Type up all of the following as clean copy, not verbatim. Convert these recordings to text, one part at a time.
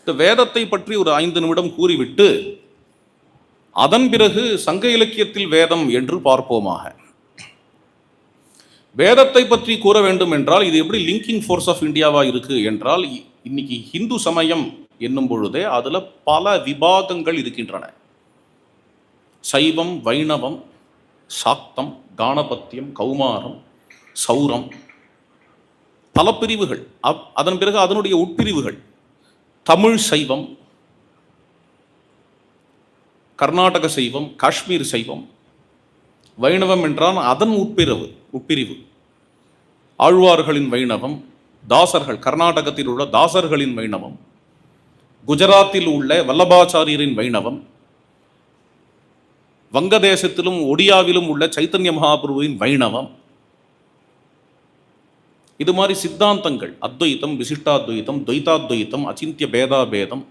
இந்த வேதத்தை பற்றி ஒரு 5 நிமிடம் கூறிவிட்டு அதன் பிறகு சங்க இலக்கியத்தில் வேதம் என்று பார்ப்போமாக. வேதத்தை பற்றி கூற வேண்டும் என்றால் இது எப்படி லிங்கிங் ஃபோர்ஸ் ஆஃப் இந்தியாவா இருக்கு என்றால், இன்னைக்கு ஹிந்து சமயம் என்னும் பொழுதே அதுல பல விபாகங்கள் இருக்கின்றன. சைவம், வைணவம், சாக்தம், காணபத்தியம், கௌமாரம், சௌரம், பல பிரிவுகள். அதன் பிறகு அதனுடைய உட்பிரிவுகள் தமிழ் சைவம், கர்நாடக சைவம், காஷ்மீர் சைவம், வைணவம் என்றால் அதன் உட்பிரிவு ஆழ்வார்களின் வைணவம், தாசர்கள் கர்நாடகத்தில் உள்ள தாசர்களின் வைணவம், குஜராத்தில் உள்ள வல்லபாச்சாரியரின் வைணவம், வங்கதேசத்திலும் ஒடியாவிலும் உள்ள சைத்தன்ய மகாபிரபுவின் வைணவம். இது மாதிரி சித்தாந்தங்கள், அத்வைத்தம், விசிஷ்டாத்வைத்தம், துவைதாத்வைத்தம், அச்சிந்திய பேதாபேதம்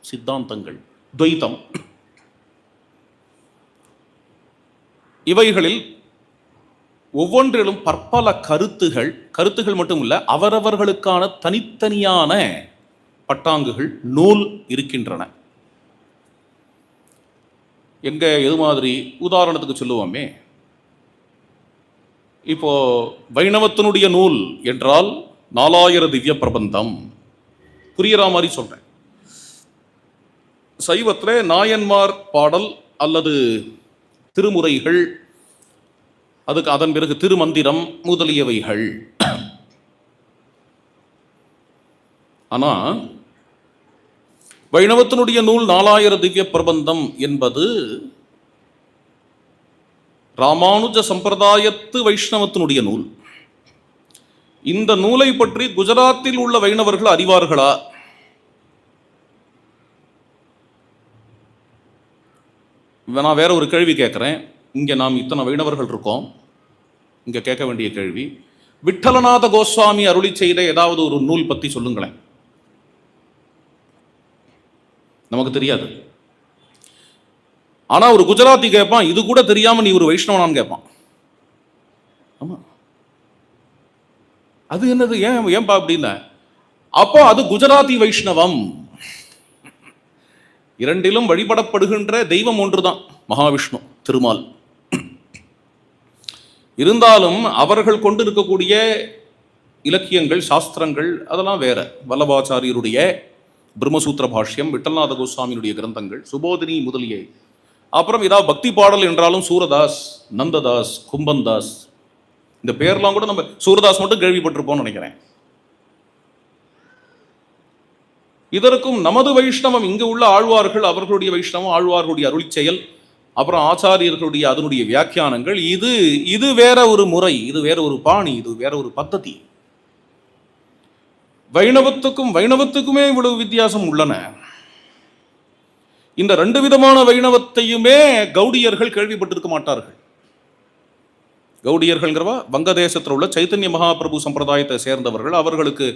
சித்தாந்தங்கள், துவைத்தம், இவைகளில் ஒவ்வொன்றிலும் பற்பல கருத்துகள் மட்டுமல்ல, அவரவர்களுக்கான தனித்தனியான பட்டாங்குகள், நூல் இருக்கின்றன. எங்க எது மாதிரி உதாரணத்துக்கு சொல்லுவோமே, இப்போ வைணவத்தினுடைய நூல் என்றால் 4000 திவ்ய பிரபந்தம், புரியுற மாதிரி சொல்றேன். சைவத்தில் நாயன்மார் பாடல் அல்லது திருமுறைகள், அதுக்கு அதன் பிறகு திருமந்திரம் முதலியவைகள். ஆனா வைணவத்தினுடைய நூல் 4000 திவ்ய பிரபந்தம் என்பது ராமானுஜ சம்பிரதாயத்து வைஷ்ணவத்தினுடைய நூல். இந்த நூலை பற்றி குஜராத்தில் உள்ள வைணவர்கள் அறிவார்களா? நான் வேற ஒரு கேள்வி கேட்குறேன். இங்கே நாம் இத்தனை வைணவர்கள் இருக்கோம், இங்கே கேட்க வேண்டிய கேள்வி, விட்டலநாத கோஸ்வாமி அருளி செய்த ஏதாவது ஒரு நூல் பற்றி சொல்லுங்களேன். நமக்கு தெரியாது. ஆனா ஒரு குஜராத்தி கேட்பான், இது கூட தெரியாம நீ ஒரு வைஷ்ணவனான்னு கேட்பான். ஆமா, அது என்னது, ஏன்பா அப்படின்னா, அப்போ அது குஜராத்தி வைஷ்ணவம். இரண்டிலும் வழிபடப்படுகின்ற தெய்வம் ஒன்றுதான், மகாவிஷ்ணு, திருமால். இருந்தாலும் அவர்கள் கொண்டு இருக்கக்கூடிய இலக்கியங்கள், சாஸ்திரங்கள் அதெல்லாம் வேற. வல்லபாச்சாரியருடைய பிரம்மசூத்திர பாஷ்யம், விட்டல்நாத கோஸ்வாமியினுடைய கிரந்தங்கள், சுபோதினி முதலிய, அப்புறம் ஏதாவது பக்தி பாடல் என்றாலும் சூரதாஸ், நந்ததாஸ், கும்பன்தாஸ், இந்த பேர்லாம் கூட நம்ம சூரதாஸ் மட்டும் கேள்விப்பட்டிருப்போம்னு நினைக்கிறேன். இதற்கும் நமது வைஷ்ணவம், இங்கு உள்ள ஆழ்வார்கள் அவர்களுடைய வைஷ்ணவம், ஆழ்வார்களுடைய அருளி செயல், அப்புறம் ஆச்சாரியர்களுடைய அதனுடைய வியாக்கியானங்கள், இது வேற ஒரு முறை, இது வேற ஒரு பாணி, இது வேற ஒரு பద్ధதி. வைணவத்துக்குமே இவ்வளவு வித்தியாசம் உள்ளன. இந்த 2 விதமான வைணவத்தையுமே கௌடியர்கள் கேள்விப்பட்டிருக்க மாட்டார்கள். கௌடியர்கள்ங்கிறவா வங்கதேசத்தில் உள்ள சைத்தன்ய மகாபிரபு சம்பிரதாயத்தை சேர்ந்தவர்கள். அவர்களுக்கு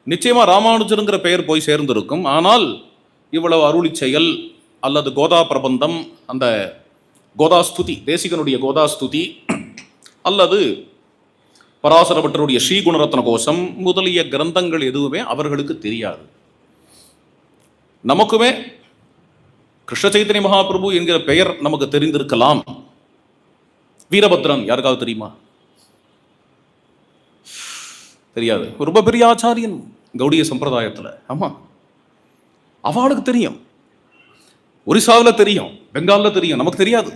நிச்சயமா ராமானுஜருங்கிற பெயர் போய் சேர்ந்திருக்கும். ஆனால் இவ்வளவு அருளி செயல் அல்லது கோதா பிரபந்தம், அந்த கோதாஸ்துதி, தேசிகனுடைய கோதாஸ்துதி, அல்லது பராசரபட்டருடைய ஸ்ரீகுணரத்ன கோஷம் முதலிய கிரந்தங்கள் எதுவுமே அவர்களுக்கு தெரியாது. நமக்குமே கிருஷ்ண சைத்தன்ய மகாபிரபு என்கிற பெயர் நமக்கு தெரிந்திருக்கலாம். வீரபத்ரன் யாருக்காவது தெரியுமா? தெரியாது. ரொம்ப பெரிய ஆச்சாரியன் கௌடிய சம்பிரதாயத்தில். ஆமா, அவளுக்கு தெரியும், ஒரிசாவில் தெரியும், பெங்காலில் தெரியும், நமக்கு தெரியாது.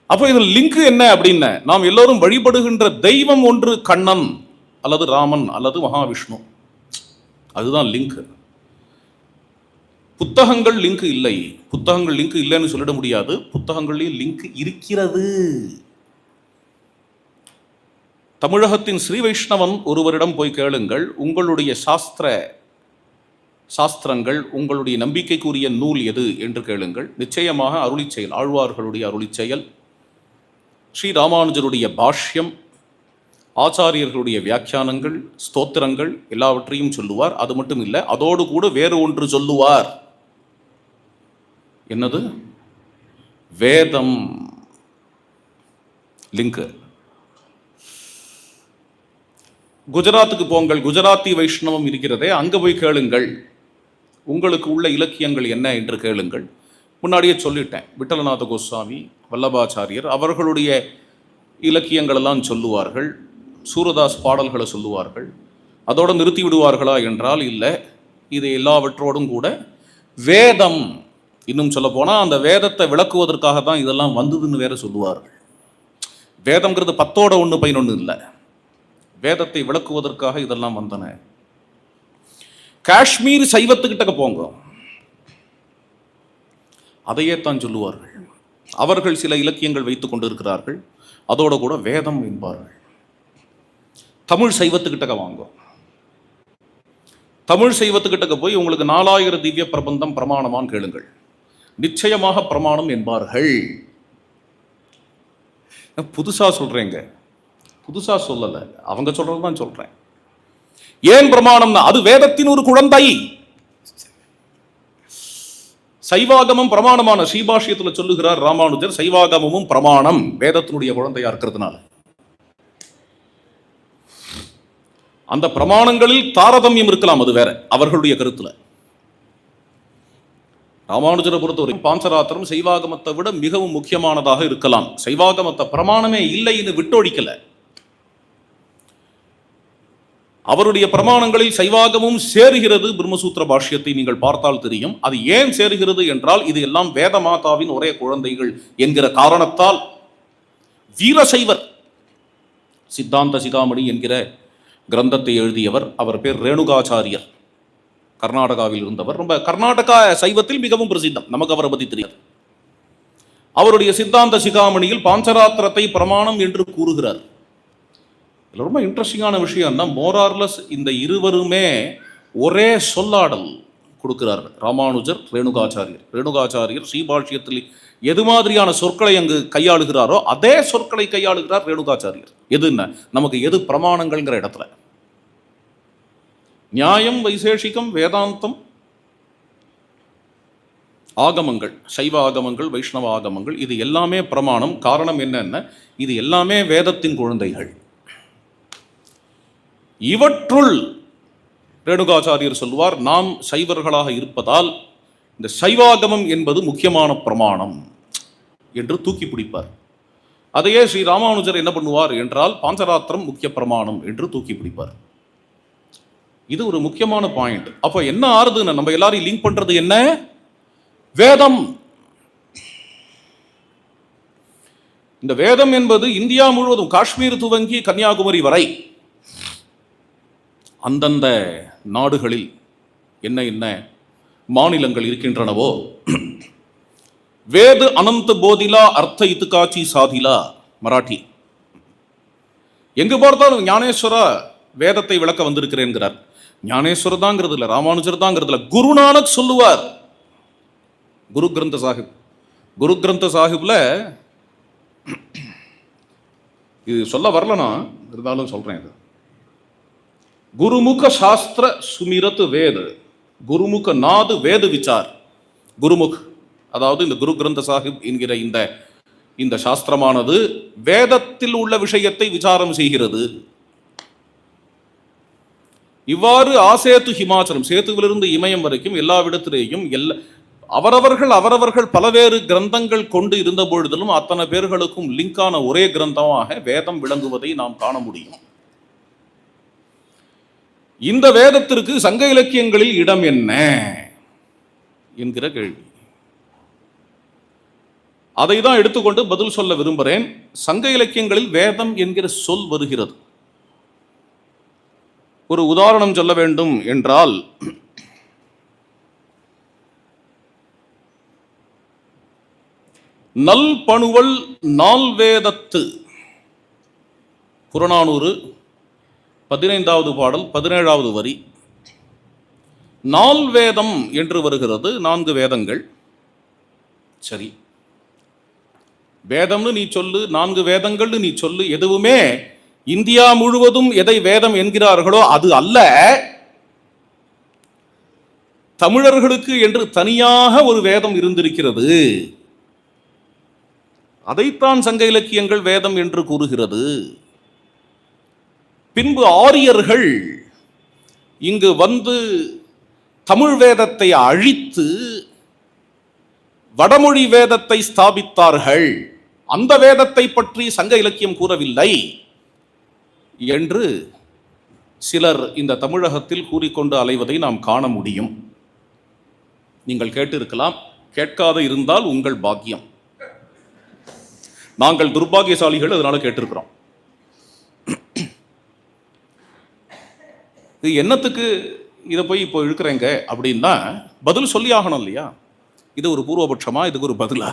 அப்போ இதில் லிங்க் என்ன அப்படின்னு, நாம் எல்லோரும் வழிபடுகின்ற தெய்வம் ஒன்று கண்ணன் அல்லது ராமன் அல்லது மகாவிஷ்ணு, அதுதான் லிங்க். புத்தகங்கள் லிங்க் இல்லை. புத்தகங்கள் லிங்க் இல்லைன்னு சொல்லிட முடியாது. புத்தகங்களில் லிங்க் இருக்கிறது. தமிழகத்தின் ஸ்ரீ வைஷ்ணவன் ஒருவரிடம் போய் கேளுங்கள், உங்களுடைய சாஸ்திரங்கள், உங்களுடைய நம்பிக்கைக்குரிய நூல் எது என்று கேளுங்கள். நிச்சயமாக அருளி செயல், ஆழ்வார்களுடைய அருளி செயல், ஸ்ரீ ராமானுஜருடைய பாஷ்யம், ஆச்சாரியர்களுடைய வியாக்கியானங்கள், ஸ்தோத்திரங்கள் எல்லாவற்றையும் சொல்லுவார். அது மட்டும் இல்லை, அதோடு கூட வேறு ஒன்று சொல்லுவார். என்னது? வேதம். லிங்க். குஜராத்துக்கு போங்கள், குஜராத்தி வைஷ்ணவம் இருக்கிறதே, அங்க போய் கேளுங்கள். உங்களுக்கு உள்ள இலக்கியங்கள் என்ன என்று கேளுங்கள். முன்னாடியே சொல்லிட்டேன், விட்டலநாத கோஸ்வாமி, வல்லபாச்சாரியர் அவர்களுடைய இலக்கியங்கள் எல்லாம் சொல்லுவார்கள், சூரதாஸ் பாடல்களை சொல்லுவார்கள். அதோடு நிறுத்தி விடுவார்களா என்றால் இல்லை. இது எல்லாவற்றோடும் கூட வேதம், இன்னும் சொல்ல போனால் அந்த வேதத்தை விளக்குவதற்காக தான் இதெல்லாம் வந்ததுன்னு வேற சொல்லுவார்கள். வேதம்ங்கிறது 10ஓட 1 11 இல்லை, வேதத்தை விளக்குவதற்காக இதெல்லாம் வந்தன. காஷ்மீர் சைவத்துக்கிட்ட போங்க, அதையே தான் சொல்லுவார்கள். அவர்கள் சில இலக்கியங்கள் வைத்துக் கொண்டிருக்கிறார்கள், அதோட கூட வேதம் என்பார்கள். தமிழ் சைவத்துக்கிட்ட வாங்க, தமிழ் சைவத்துக்கிட்ட போய் உங்களுக்கு 4000 திவ்ய பிரபந்தம் பிரமாணமான்னு கேளுங்கள், நிச்சயமாக பிரமாணம் என்பார்கள். புதுசா சொல்றேங்க, புதுசா சொல்லல, அவங்க சொல்றதுதான் சொல்றேன். ஏன் பிரமாணம்னா அது வேதத்தின் ஒரு குழந்தை. சைவாகமம் பிரமாணமான ஸ்ரீபாஷ்யத்தில் சொல்லுகிறார் ராமானுஜர், சைவாகமும் பிரமாணம் வேதத்தினுடைய குழந்தையா இருக்கிறதுனால அந்த பிரமாணங்களில் தாரதமியம் இருக்கலாம், அது வேற அவர்களுடைய கருத்துல. ராமானுஜரை பொறுத்தவரை பாஞ்சராத்திரம் சைவாகமத்தை விட மிகவும் முக்கியமானதாக இருக்கலாம். சைவாகமத்தை பிரமாணமே இல்லைன்னு விட்டொழிக்கல, அவருடைய பிரமாணங்களில் சைவாகமும் சேருகிறது. பிரம்மசூத்திர பாஷ்யத்தை நீங்கள் பார்த்தால் தெரியும். அது ஏன் சேருகிறது என்றால் இது எல்லாம் வேத மாதாவின் ஒரே குழந்தைகள் என்கிற காரணத்தால். வீரசைவர் சித்தாந்த சிகாமணி என்கிற கிரந்தத்தை எழுதியவர், அவர் பேர் ரேணுகாச்சாரியர், கர்நாடகாவில் இருந்தவர். ரொம்ப கர்நாடகா சைவத்தில் மிகவும் பிரசித்தம், நமக்கு அவரை பற்றி தெரியாது. அவருடைய சித்தாந்த சிகாமணியில் பாஞ்சராத்திரத்தை பிரமாணம் என்று கூறுகிறார். ரொம்ப இன்ட்ரெஸ்டிங்கான விஷயம்னா, மோரார்லஸ் இந்த இருவருமே ஒரே சொல்லாடல் கொடுக்கிறார்கள். ராமானுஜர், ரேணுகாச்சாரியர். ரேணுகாச்சாரியர் ஸ்ரீபாஷ்யத்தில் எது மாதிரியான சொற்களை அங்கு கையாளுகிறாரோ அதே சொற்களை கையாளுகிறார் ரேணுகாச்சாரியர். எதுன்னா நமக்கு எது பிரமாணங்கள்ங்கிற இடத்துல நியாயம், வைசேஷிகம், வேதாந்தம், ஆகமங்கள், சைவ ஆகமங்கள், வைஷ்ணவ ஆகமங்கள், இது எல்லாமே பிரமாணம். காரணம் என்னன்னா இது எல்லாமே வேதத்தின் குழந்தைகள். இவற்றுள் ரேணுகாச்சாரியர் சொல்வார், நாம் சைவர்களாக இருப்பதால் இந்த சைவாகமம் என்பது முக்கியமான பிரமாணம் என்று தூக்கி பிடிப்பார். அதையே ஸ்ரீ ராமானுஜர் என்ன பண்ணுவார் என்றால் பாஞ்சராத்திரம் முக்கிய பிரமாணம் என்று தூக்கி பிடிப்பார். இது ஒரு முக்கியமான பாயிண்ட். அப்போ என்ன ஆறுதுன்னு நம்ம எல்லாரையும் லிங்க் பண்றது என்ன? வேதம். இந்த வேதம் என்பது இந்தியா முழுவதும் காஷ்மீர் துவங்கி கன்னியாகுமரி வரை அந்தந்த நாடுகளில் என்ன என்ன மாநிலங்கள் இருக்கின்றனவோ, வேத அனந்த போதிலா அர்த்த இத்துக்காட்சி சாதிலா மராட்டி, எங்கு பார்த்தாலும் ஞானேஸ்வரா வேதத்தை விளக்க வந்திருக்கிறேன்கிறார். ஞானேஸ்வரர் தாங்கிறது இல்லை, ராமானுஜர் தாங்கிறது இல்லை, குருநானக் சொல்லுவார். குரு கிரந்த சாஹிப், குரு கிரந்த சாஹிப்ல இது சொல்ல வரலனா இருந்தாலும் சொல்றேன். இது குருமுக சாஸ்திர சுமிரத் வேத, குருமுக நாது வேத விசார். குருமுக் அதாவது இந்த குரு கிரந்த சாஹிப் என்கிற இந்த சாஸ்திரமானது வேதத்தில் உள்ள விஷயத்தை விசாரம் செய்கிறது. இவ்வாறு ஆசேத்து ஹிமாச்சலம், சேத்துவிலிருந்து இமயம் வரைக்கும் எல்லாவிடத்திலேயும் அவரவர்கள் பலவேறு கிரந்தங்கள் கொண்டு இருந்த பொழுதிலும் அத்தனை பேர்களுக்கும் லிங்கான ஒரே கிரந்தமாக வேதம் விளங்குவதை நாம் காண முடியும். இந்த வேதத்திற்கு சங்க இலக்கியங்களில் இடம் என்ன என்கிற கேள்வி, அதை தான் எடுத்துக்கொண்டு பதில் சொல்ல விரும்புகிறேன். சங்க இலக்கியங்களில் வேதம் என்கிற சொல் வருகிறது. ஒரு உதாரணம் சொல்ல வேண்டும் என்றால், நல் பணுவல் நால்வேதத்து, புறநானூறு 15வது பாடல் 17வது வரி. நால்வேதம் என்று வருகிறது, 4 வேதங்கள். சரி, வேதம்னு நீ சொல்லு, 4 வேதங்கள்னு நீ சொல்லு, எதுவுமே இந்தியா முழுவதும் எதை வேதம் என்கிறார்களோ அது அல்ல. தமிழர்களுக்கு என்று தனியாக ஒரு வேதம் இருந்திருக்கிறது, அதைத்தான் சங்க இலக்கியங்கள் வேதம் என்று கூறுகிறது. பின்பு ஆரியர்கள் இங்கு வந்து தமிழ் வேதத்தை அழித்து வடமொழி வேதத்தை ஸ்தாபித்தார்கள். அந்த வேதத்தை பற்றி சங்க இலக்கியம் கூறவில்லை என்று சிலர் இந்த தமிழகத்தில் கூறிக்கொண்டு அலைவதை நாம் காண முடியும். நீங்கள் கேட்டிருக்கலாம், கேட்காத இருந்தால் உங்கள் பாக்கியம். நாங்கள் துர்பாகியசாலிகள், அதனால கேட்டிருக்கிறோம். இது என்னத்துக்கு இதை போய் இப்போ இழுக்கிறேங்க அப்படின்னா பதில் சொல்லி ஆகணும் இல்லையா? இது ஒரு பூர்வபட்சமா, இதுக்கு ஒரு பதிலா?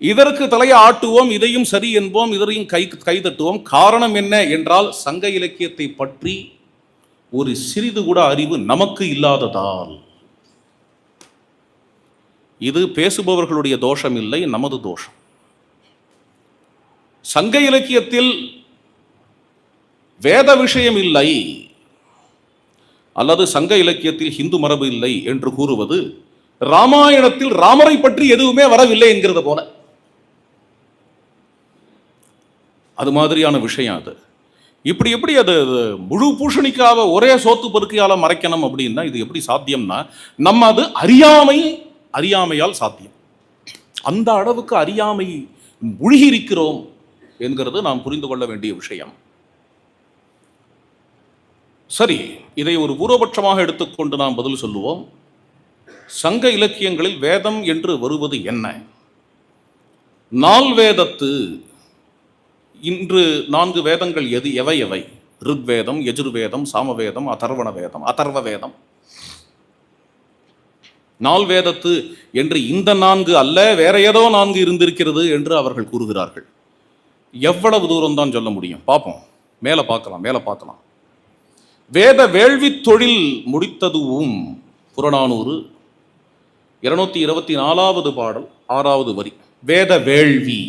இதற்கு தலையை ஆட்டுவோம், இதையும் சரி என்போம், இதரையும் கை தட்டுவோம். காரணம் என்ன என்றால் சங்க இலக்கியத்தை பற்றி ஒரு சிறிது கூட அறிவு நமக்கு இல்லாததால். இது பேசுபவர்களுடைய தோஷம் இல்லை, நமது தோஷம். சங்க இலக்கியத்தில் வேத விஷயம் இல்லை அல்லது சங்க இலக்கியத்தில் ஹிந்து மரபு இல்லை என்று கூறுவது ராமாயணத்தில் ராமரை பற்றி எதுவுமே வரவில்லை என்கிறது போல. அது மாதிரியான விஷயம் அது. இப்படி எப்படி அது முழு பூஷணிக்காக ஒரே சோத்து பருக்கையால மறைக்கணும் அப்படின்னா இது எப்படி சாத்தியம்னா, நம்ம அது அறியாமையால் சாத்தியம். அந்த அளவுக்கு அறியாமை முழுகி இருக்கிறோம் என்கிறது நாம் புரிந்து கொள்ள வேண்டிய விஷயம். சரி, இதை ஒரு பூர்வபட்சமாக எடுத்துக்கொண்டு நாம் பதில் சொல்லுவோம். சங்க இலக்கியங்களில் வேதம் என்று வருவது என்ன? நால் வேதத்து இன்று 4 வேதங்கள் எவை? ருக்வேதம், யஜுர்வேதம், சாமவேதம், அதர்வ வேதம். 4 வேதத்து என்று இந்த 4 அல்ல, வேற ஏதோ 4 இருந்திருக்கிறது என்று அவர்கள் கூறுகிறார்கள். எவ்வளவு தூரம் தான் சொல்ல முடியும்? பார்ப்போம், மேலே பார்க்கலாம். வேத வேள்வி தொழில் முடித்ததுவும் புறநானூறு 224வது பாடல் 6வது வரி. வேத வேள்வி,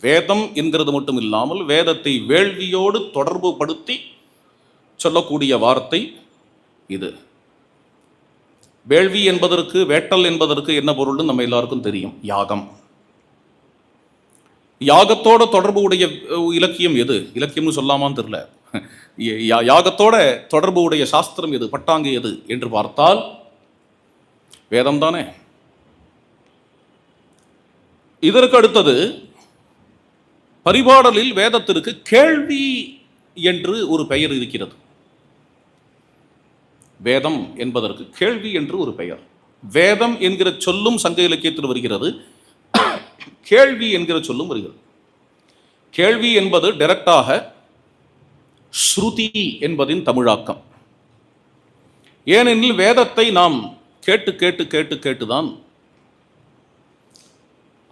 வேதம் என்கிறது மட்டும் இல்லாமல் வேதத்தை வேள்வியோடு தொடர்பு படுத்தி சொல்லக்கூடிய வார்த்தை இது. வேள்வி என்பதற்கு, வேட்டல் என்பதற்கு என்ன பொருள்னு நம்ம எல்லாருக்கும் தெரியும். யாகம். யாகத்தோட தொடர்பு உடைய இலக்கியம் எது? இலக்கியம்னு சொல்லாமான்னு தெரியல. யாகத்தோட தொடர்பு உடைய சாஸ்திரம் எது, பட்டாங்கு எது என்று பார்த்தால் வேதம் தானே. இதற்கு அடுத்தது பரிபாடலில் வேதத்திற்கு கேள்வி என்று ஒரு பெயர் இருக்கிறது. வேதம் என்பதற்கு கேள்வி என்று ஒரு பெயர். வேதம் என்கிற சொல்லும் சங்க இலக்கியத்தில் வருகிறது, கேள்வி என்கிற சொல்லும் வருகிறது. கேள்வி என்பது டைரக்டாக ஸ்ருதி என்பதின் தமிழாக்கம். ஏனெனில் வேதத்தை நாம் கேட்டுதான்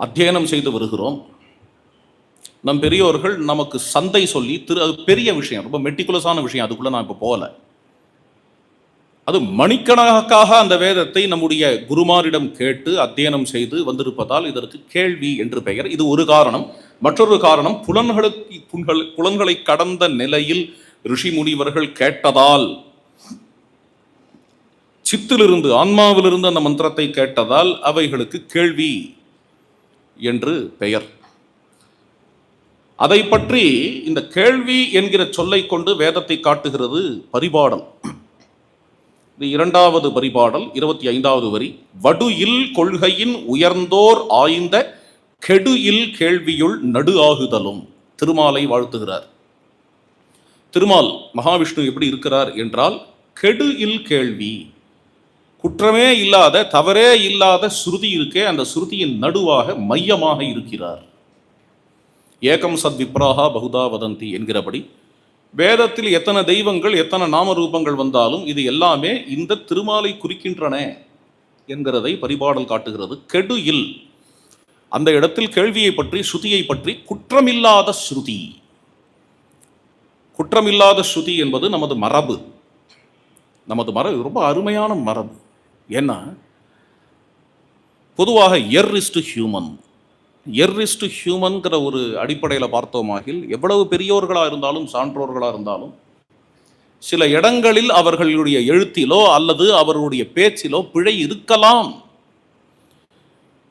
அத்தியனம் செய்து வருகிறோம். நம் பெரியோர்கள் நமக்கு சந்தை சொல்லி அது பெரிய விஷயம், ரொம்ப மெட்டிகுலஸான விஷயம், அதுக்குள்ள நான் இப்போ போகல. அது மணிக்கணக்காக அந்த வேதத்தை நம்முடைய குருமாரிடம் கேட்டு அத்தியனம் செய்து வந்திருப்பதால் இதற்கு கேள்வி என்று பெயர். இது ஒரு காரணம். மற்றொரு காரணம், புலன்களை கடந்த நிலையில் ரிஷி முனிவர்கள் கேட்டதால், சித்திலிருந்து ஆன்மாவிலிருந்து அந்த மந்திரத்தை கேட்டதால் அவைகளுக்கு கேள்வி என்று பெயர். அதை பற்றி இந்த கேள்வி என்கிற சொல்லை கொண்டு வேதத்தை காட்டுகிறது பரிபாடல். இது 2வது பரிபாடல் 25வது வரி. வடு இல் கொள்கையின் உயர்ந்தோர் ஆய்ந்த கெடு இல் கேள்வியுள் நடு ஆகுதலும். திருமாலை வாழ்த்துகிறார். திருமால் மகாவிஷ்ணு எப்படி இருக்கிறார் என்றால், கெடு இல் கேள்வி, குற்றமே இல்லாத, தவறே இல்லாத ஸ்ருதி இருக்கே, அந்த ஸ்ருதியின் நடுவாக மையமாக இருக்கிறார். ஏகம் சத் விப்ராஹா பகுதா வதந்தி என்கிறபடி வேதத்தில் எத்தனை தெய்வங்கள், எத்தனை நாம ரூபங்கள் வந்தாலும் இது எல்லாமே இந்த திருமாலை குறிக்கின்றன என்கிறதை பரிபாடல் காட்டுகிறது. கெடு இல், அந்த இடத்தில் கேள்வியை பற்றி, ஸ்ருதியை பற்றி குற்றமில்லாத ஸ்ருதி. குற்றமில்லாத ஸ்ருதி என்பது நமது மரபு. ரொம்ப அருமையான மரபு. ஏன்னா பொதுவாக எர் இஸ் டு ஹியூமன்கிற ஒரு அடிப்படையில் பார்த்தோமாகில் எவ்வளவு பெரியோர்களாக இருந்தாலும் சான்றோர்களாக இருந்தாலும் சில இடங்களில் அவர்களுடைய எழுத்திலோ அல்லது அவர்களுடைய பேச்சிலோ பிழை இருக்கலாம்.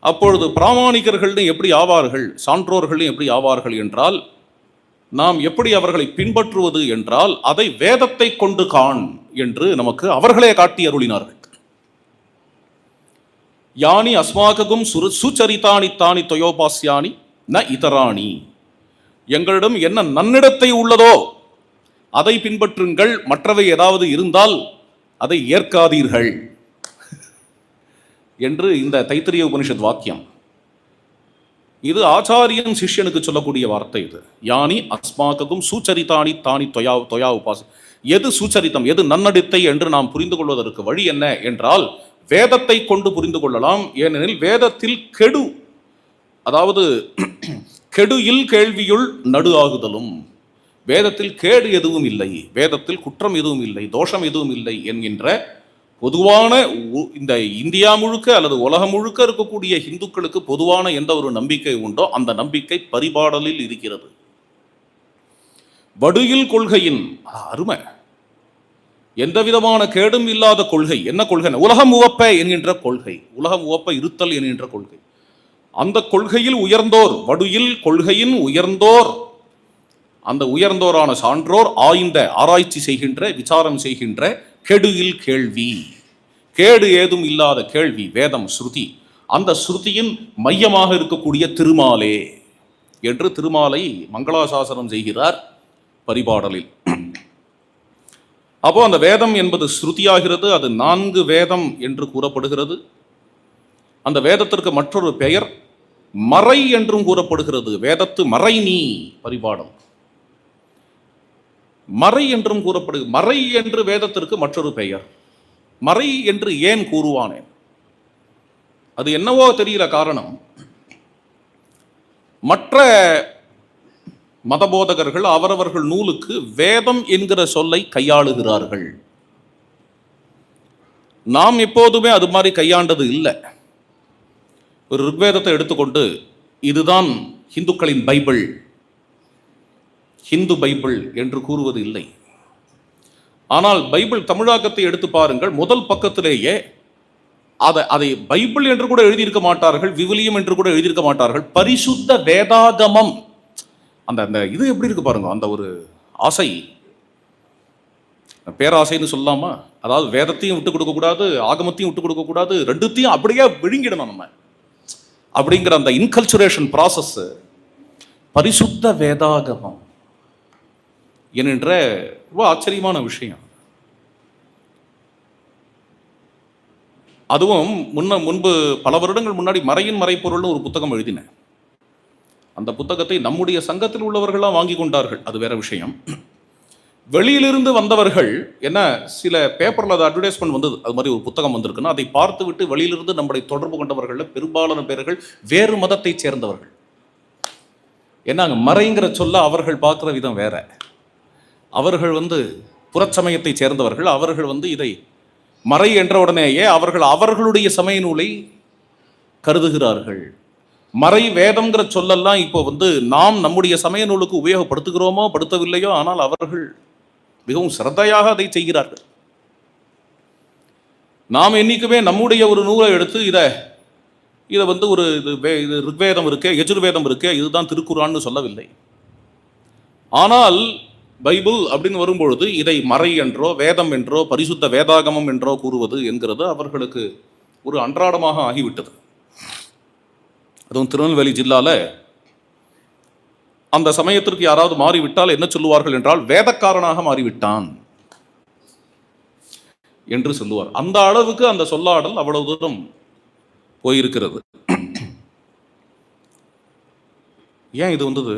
அப்பொழுது பிராமணிகர்கள்னு எப்படி ஆவார்கள், சான்றோர்கள் எப்படி ஆவார்கள் என்றால், நாம் எப்படி அவர்களை பின்பற்றுவது என்றால், அதை வேதத்தை கொண்டு காண் என்று நமக்கு அவர்களே காட்டி அருளினார்கள். யானி அஸ்மாககும் சுச்சரித்தானி தானி தொயோபாஸ்யானி ந இதராணி. எங்களிடம் என்ன நன்னிடத்தை உள்ளதோ அதை பின்பற்றுங்கள், மற்றவை ஏதாவது இருந்தால் அதை ஏற்காதீர்கள் என்று இந்த தைத்திரிய உபனிஷத் வாக்கியம். இது ஆச்சாரியன் சிஷ்யனுக்கு சொல்லக்கூடிய வார்த்தை. இது யானி அஸ்மாககும் சுச்சரித்தானி தானி தொயா உபாசி. எது சுச்சரித்தம், எது நன்னடித்தை என்று நாம் புரிந்து கொள்வதற்கு வழி என்ன என்றால் வேதத்தை கொண்டு புரிந்து கொள்ளலாம். ஏனெனில் வேதத்தில் கெடு, அதாவது கெடு இல் கேள்வியுள் நடு ஆகுதலும், வேதத்தில் கேடு எதுவும் இல்லை, வேதத்தில் குற்றம் எதுவும் இல்லை, தோஷம் எதுவும் இல்லை என்கின்ற பொதுவான இந்த இந்தியா முழுக்க அல்லது உலகம் முழுக்க இருக்கக்கூடிய இந்துக்களுக்கு பொதுவான எந்த ஒரு நம்பிக்கை உண்டோ அந்த நம்பிக்கை பரிபாடலில் இருக்கிறது. வடுயில் கொள்கையின் அருமை, எந்த விதமான கேடும் இல்லாத கொள்கை. என்ன கொள்கை? உலகம் உவப்ப என்கின்ற கொள்கை, உலகம் உவப்ப இருத்தல் என்கின்ற கொள்கை. அந்த கொள்கையில் உயர்ந்தோர், வடுயில் கொள்கையின் உயர்ந்தோர், அந்த உயர்ந்தோரான சான்றோர் ஆய்ந்த ஆராய்ச்சி செய்கின்ற விசாரம் செய்கின்ற கெடுயில் கேள்வி, கேடு ஏதும் இல்லாத கேள்வி வேதம் ஸ்ருதி. அந்த ஸ்ருதியின் மையமாக இருக்கக்கூடிய திருமாலே என்று திருமாலை மங்களாசாசனம் செய்கிறார் பரிபாடலில். அப்போ அந்த வேதம் என்பது ஸ்ருதியாகிறது. அது 4 வேதம் என்று கூறப்படுகிறது. அந்த வேதத்திற்கு மற்றொரு பெயர் மறை என்றும் கூறப்படுகிறது. வேதத்து மறை நீ பரிபாடல் மறை என்றும் கூறப்படுகிறது. மறை என்று வேதத்திற்கு மற்றொரு பெயர். மறை என்று ஏன் கூறுவானேன்? அது என்னவோ தெரியல காரணம். மற்ற மதபோதகர்கள் அவரவர்கள் நூலுக்கு வேதம் என்கிற சொல்லை கையாளுகிறார்கள். நாம் எப்போதுமே அது மாதிரி கையாண்டது இல்லை. ஒரு ருக்வேதத்தை எடுத்துக்கொண்டு இதுதான் இந்துக்களின் பைபிள், ஹிந்து பைபிள் என்று கூறுவது இல்லை. ஆனால் பைபிள் தமிழாக்கத்தை எடுத்து பாருங்கள். முதல் பக்கத்திலேயே அதை பைபிள் என்று கூட எழுதியிருக்க மாட்டார்கள், விவிலியம் என்று கூட எழுதியிருக்க மாட்டார்கள். பரிசுத்த வேதாகமம். அந்த இது எப்படி இருக்கு பாருங்க, அந்த ஒரு ஆசை, பேராசைன்னு சொல்லலாமா? அதாவது வேதத்தையும் விட்டு கொடுக்க கூடாது, ஆகமத்தையும் விட்டு கொடுக்க கூடாது, ரெண்டுத்தையும் அப்படியே விழுங்கிடணும் நம்ம அப்படிங்கிற அந்த இன்கல்ச்சுரேஷன் ப்ராசஸ். பரிசுத்த வேதாகமம் என்கின்ற ரொம்ப ஆச்சரியமான விஷயம். அதுவும் முன்பு பல வருடங்கள் முன்னாடி மறையின் மறைப்பொருள்னு ஒரு புத்தகம் எழுதினேன். அந்த புத்தகத்தை நம்முடைய சங்கத்தில் உள்ளவர்களாம் வாங்கி கொண்டார்கள், அது வேற விஷயம். வெளியிலிருந்து வந்தவர்கள் என்ன, சில பேப்பரில் அது அட்வர்டைஸ்மெண்ட் வந்தது, அது மாதிரி ஒரு புத்தகம் வந்திருக்குன்னா அதை பார்த்து விட்டு வெளியிலிருந்து நம்மளை தொடர்பு கொண்டவர்கள் பெரும்பாலான பேர்கள் வேறு மதத்தை சேர்ந்தவர்கள். ஏன்னா மறைங்கிற சொல்ல அவர்கள் பார்க்குற விதம் வேற. அவர்கள் புறச்சமயத்தை சேர்ந்தவர்கள். அவர்கள் இதை மறை என்ற உடனேயே அவர்களுடைய சமய நூலை கருதுகிறார்கள். மறை வேதம்ங்கிற சொல்லெல்லாம் இப்போ நாம் நம்முடைய சமய நூலுக்கு உபயோகப்படுத்துகிறோமோ படுத்தவில்லையோ, ஆனால் அவர்கள் மிகவும் சிரத்தையாக அதை செய்கிறார்கள். நாம் என்னைக்குமே நம்முடைய ஒரு நூலை எடுத்து இதை ஒரு இது ருக்வேதம் இருக்கே, யஜுர்வேதம் இருக்கே, இதுதான் திருக்குரான்னு சொல்லவில்லை. ஆனால் பைபிள் அப்படின்னு வரும்பொழுது இதை மறை என்றோ வேதம் என்றோ பரிசுத்த வேதாகமம் என்றோ கூறுவது என்கிறது அவர்களுக்கு ஒரு அன்றாடமாக ஆகிவிட்டது. அதுவும் திருநெல்வேலி ஜில்லாவில் அந்த சமயத்திற்கு யாராவது மாறிவிட்டால் என்ன சொல்லுவார்கள் என்றால், வேதக்காரனாக மாறிவிட்டான் என்று சொல்லுவார். அந்த அளவுக்கு அந்த சொல்லாடல் அவ்வளவு தூரம் போயிருக்கிறது. ஏன் இது வந்தது,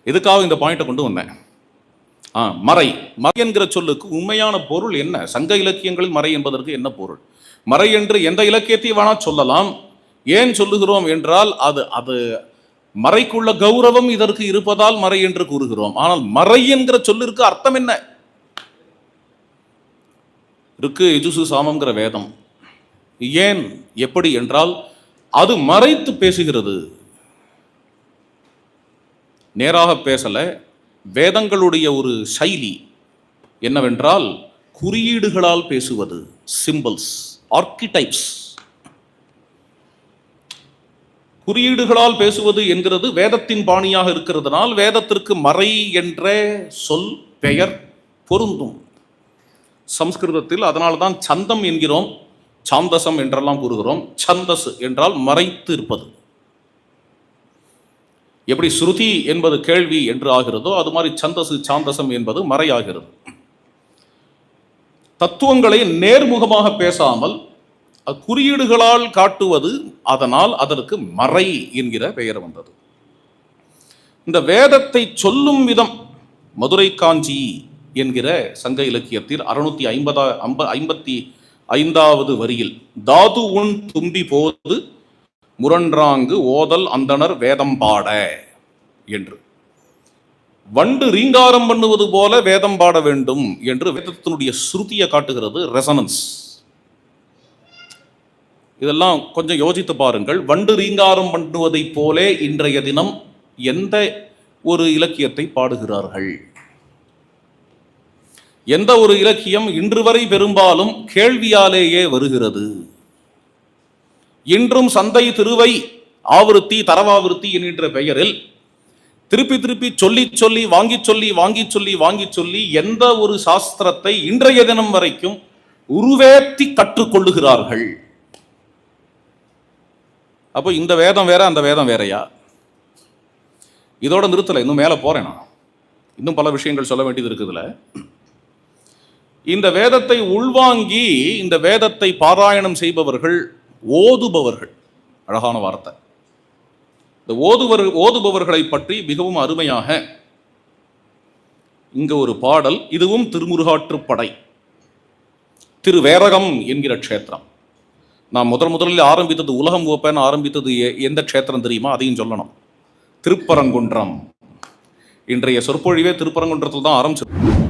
எதுக்காக இந்த பாயிண்டை கொண்டு வந்தேன்? மறை என்கிற சொல்லுக்கு உண்மையான பொருள் என்ன? சங்க இலக்கியங்களில் மறை என்பதற்கு என்ன பொருள்? மறை என்று எந்த இலக்கியத்தையும் வேணா சொல்லலாம். ஏன் சொல்லுகிறோம் என்றால் அது மறைக்குள்ள கௌரவம் இதற்கு இருப்பதால் மறை என்று கூறுகிறோம். ஆனால் மறை என்கிற சொல்லிற்கு அர்த்தம் என்ன இருக்கு? யஜுசு சாமங்கிற வேதம் ஏன் எப்படி என்றால் அது மறைத்து பேசுகிறது, நேராக பேசல. வேதங்களுடைய ஒரு சைலி என்னவென்றால் குறியீடுகளால் பேசுவது, சிம்பிள்ஸ், ஆர்கிடைப்ஸ். குறியீடுகளால் பேசுவது என்கிறது வேதத்தின் பாணியாக இருக்கிறதுனால் வேதத்திற்கு மறை என்ற சொல் பெயர் பொருந்தும். சம்ஸ்கிருதத்தில். அதனால்தான் சந்தம் என்கிறோம், சாந்தசம் என்றெல்லாம் கூறுகிறோம். சந்தஸ் என்றால் மறைத்து இருப்பது. எப்படி ஸ்ருதி என்பது கேள்வி என்று ஆகிறதோ அது மாதிரி சந்தசு சாந்தசம் என்பது மறையாகிறது. தத்துவங்களை நேர்முகமாக பேசாமல் குறியீடுகளால் காட்டுவது, அதனால் அதற்கு மறை என்கிற பெயர் வந்தது. இந்த வேதத்தை சொல்லும் விதம் மதுரை காஞ்சி என்கிற சங்க இலக்கியத்தில் 655வது வரியில் தாது உன் தும்பி போது முரன்றாங்கு ஓதல் அந்தணர் வேதம் பாட என்று, வண்டு ரீங்காரம் பண்ணுவது போல வேதம் பாட வேண்டும் என்று வேதத்தினுடைய ஸ்ருதியை காட்டுகிறது. ரெசனன்ஸ். இதெல்லாம் கொஞ்சம் யோசித்து பாருங்கள். வண்டு ரீங்காரம் பண்ணுவதை போலே இன்றைய தினம் எந்த ஒரு இலக்கியத்தை பாடுகிறார்கள்? எந்த ஒரு இலக்கியம் இன்று வரை பெரும்பாலும் கேள்வியாலேயே வருகிறது? இன்றும் சந்தை திருவை ஆவருத்தி தரவாவிருத்தி என்கின்ற பெயரில் திருப்பி திருப்பி சொல்லி சொல்லி வாங்கி சொல்லி வாங்கி சொல்லி வாங்கி சொல்லி எந்த ஒரு சாஸ்திரத்தை இன்றைய தினம் வரைக்கும் உருவேற்றி கற்றுக்கொள்ளுகிறார்கள்? அப்போ இந்த வேதம் வேற, அந்த வேதம் வேறையா? இதோட நிறுத்தலை, இன்னும் மேலே போறேன். நான் இன்னும் பல விஷயங்கள் சொல்ல வேண்டியது இருக்குதுல. இந்த வேதத்தை உள்வாங்கி இந்த வேதத்தை பாராயணம் செய்பவர்கள், ஓதுபவர்கள், அழகான வார்த்தை. இந்த ஓதுபவர்களை பற்றி மிகவும் அருமையாக இங்க ஒரு பாடல். இதுவும் திருமுருகாற்றுப்படை, திருவேரகம் என்கிற க்ஷேத்திரம். நான் முதலில் ஆரம்பித்தது, உலகம் ஓப்பன் ஆரம்பித்தது எந்த க்ஷேத்திரம் தெரியுமா? அதையும் சொல்லணும். திருப்பரங்குன்றம். இன்றைய சொற்பொழிவே திருப்பரங்குன்றத்தில் தான் ஆரம்பிச்சது.